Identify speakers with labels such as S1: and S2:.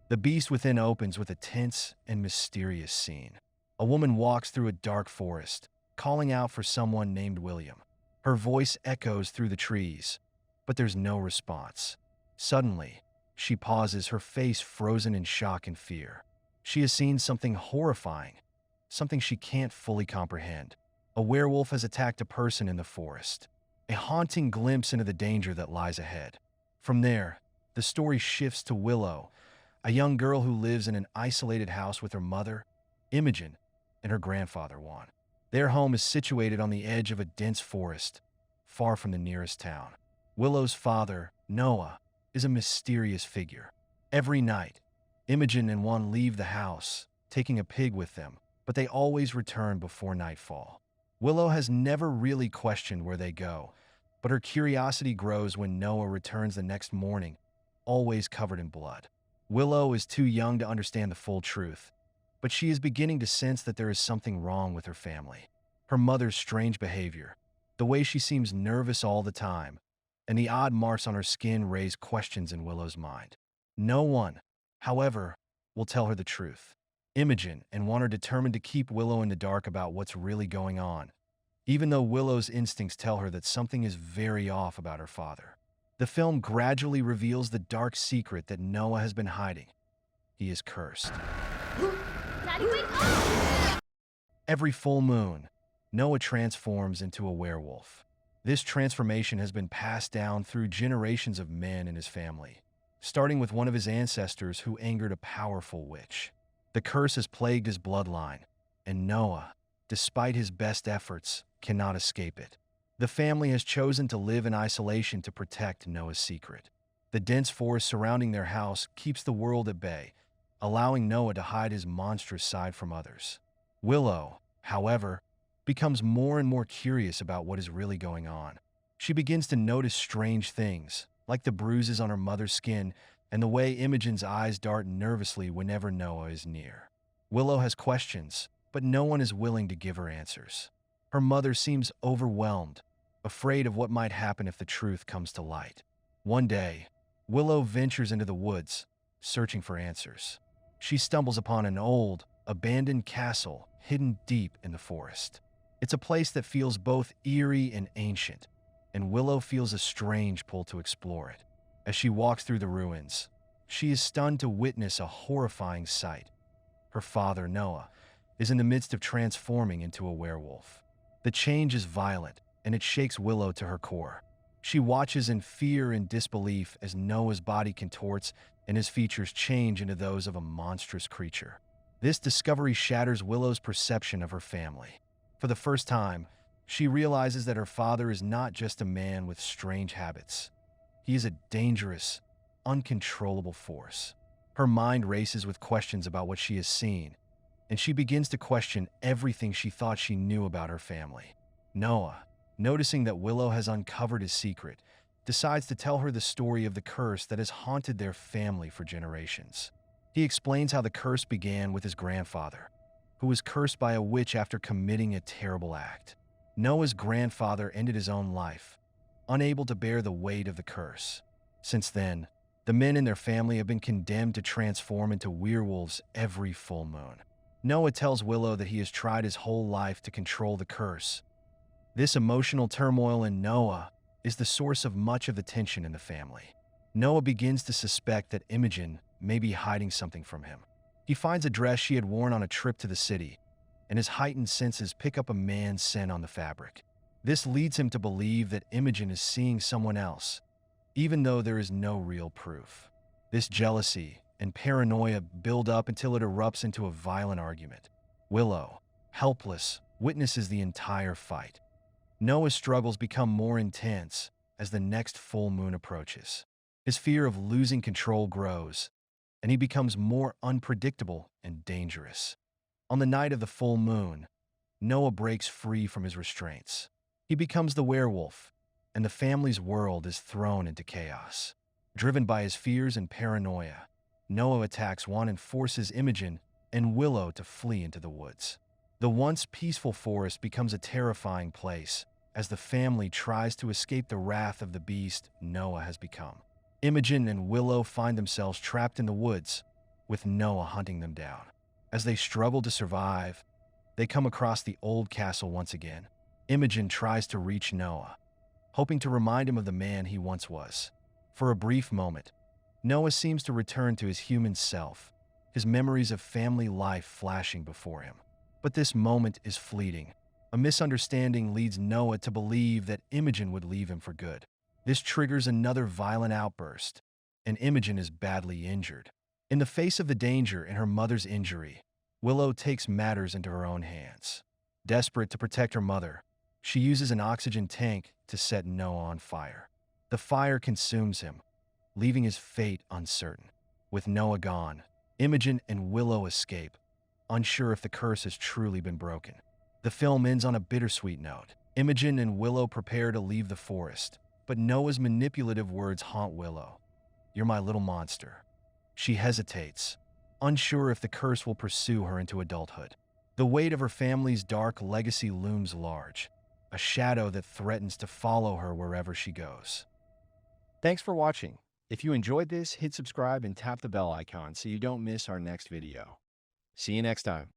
S1: The beast within opens with a tense and mysterious scene. A woman walks through a dark forest, calling out for someone named William. Her voice echoes through the trees, but there's no response. Suddenly, she pauses, her face frozen in shock and fear. She has seen something horrifying, something she can't fully comprehend. A werewolf has attacked a person in the forest, a haunting glimpse into the danger that lies ahead. From there, the story shifts to Willow, a young girl who lives in an isolated house with her mother, Imogen, and her grandfather, Juan. Their home is situated on the edge of a dense forest, far from the nearest town. Willow's father, Noah, is a mysterious figure. Every night, Imogen and Juan leave the house, taking a pig with them, but they always return before nightfall. Willow has never really questioned where they go, but her curiosity grows when Noah returns the next morning, always covered in blood. Willow is too young to understand the full truth, but she is beginning to sense that there is something wrong with her family. Her mother's strange behavior, the way she seems nervous all the time, and the odd marks on her skin raise questions in Willow's mind. No one, however, will tell her the truth. Imogen and Juan are determined to keep Willow in the dark about what's really going on, even though Willow's instincts tell her that something is very off about her father. The film gradually reveals the dark secret that Noah has been hiding. He is cursed.
S2: Daddy, wake up!
S1: Every full moon, Noah transforms into a werewolf. This transformation has been passed down through generations of men in his family, starting with one of his ancestors who angered a powerful witch. The curse has plagued his bloodline, and Noah, despite his best efforts, cannot escape it. The family has chosen to live in isolation to protect Noah's secret. The dense forest surrounding their house keeps the world at bay, allowing Noah to hide his monstrous side from others. Willow, however, becomes more and more curious about what is really going on. She begins to notice strange things, like the bruises on her mother's skin and the way Imogen's eyes dart nervously whenever Noah is near. Willow has questions, but no one is willing to give her answers. Her mother seems overwhelmed, afraid of what might happen if the truth comes to light. One day, Willow ventures into the woods, searching for answers. She stumbles upon an old, abandoned castle hidden deep in the forest. It's a place that feels both eerie and ancient, and Willow feels a strange pull to explore it. As she walks through the ruins, she is stunned to witness a horrifying sight. Her father, Noah, is in the midst of transforming into a werewolf. The change is violent, and it shakes Willow to her core. She watches in fear and disbelief as Noah's body contorts and his features change into those of a monstrous creature. This discovery shatters Willow's perception of her family. For the first time, she realizes that her father is not just a man with strange habits. He is a dangerous, uncontrollable force. Her mind races with questions about what she has seen, and she begins to question everything she thought she knew about her family. Noah, noticing that Willow has uncovered his secret, decides to tell her the story of the curse that has haunted their family for generations. He explains how the curse began with his grandfather, who was cursed by a witch after committing a terrible act. Noah's grandfather ended his own life, unable to bear the weight of the curse. Since then, the men in their family have been condemned to transform into werewolves every full moon. Noah tells Willow that he has tried his whole life to control the curse. This emotional turmoil in Noah is the source of much of the tension in the family. Noah begins to suspect that Imogen may be hiding something from him. He finds a dress she had worn on a trip to the city, and his heightened senses pick up a man's scent on the fabric. This leads him to believe that Imogen is seeing someone else, even though there is no real proof. This jealousy and paranoia build up until it erupts into a violent argument. Willow, helpless, witnesses the entire fight. Noah's struggles become more intense as the next full moon approaches. His fear of losing control grows, and he becomes more unpredictable and dangerous. On the night of the full moon, Noah breaks free from his restraints. He becomes the werewolf, and the family's world is thrown into chaos. Driven by his fears and paranoia, Noah attacks Juan and forces Imogen and Willow to flee into the woods. The once peaceful forest becomes a terrifying place as the family tries to escape the wrath of the beast Noah has become. Imogen and Willow find themselves trapped in the woods, with Noah hunting them down. As they struggle to survive, they come across the old castle once again. Imogen tries to reach Noah, hoping to remind him of the man he once was. For a brief moment, Noah seems to return to his human self, his memories of family life flashing before him. But this moment is fleeting. A misunderstanding leads Noah to believe that Imogen would leave him for good. This triggers another violent outburst, and Imogen is badly injured. In the face of the danger and her mother's injury, Willow takes matters into her own hands. Desperate to protect her mother, she uses an oxygen tank to set Noah on fire. The fire consumes him, leaving his fate uncertain. With Noah gone, Imogen and Willow escape, unsure if the curse has truly been broken. The film ends on a bittersweet note. Imogen and Willow prepare to leave the forest, but Noah's manipulative words haunt Willow. "You're my little monster." She hesitates, unsure if the curse will pursue her into adulthood. The weight of her family's dark legacy looms large, a shadow that threatens to follow her wherever she goes. Thanks for watching. If you enjoyed this, hit subscribe and tap the bell icon so you don't miss our next video. See you next time.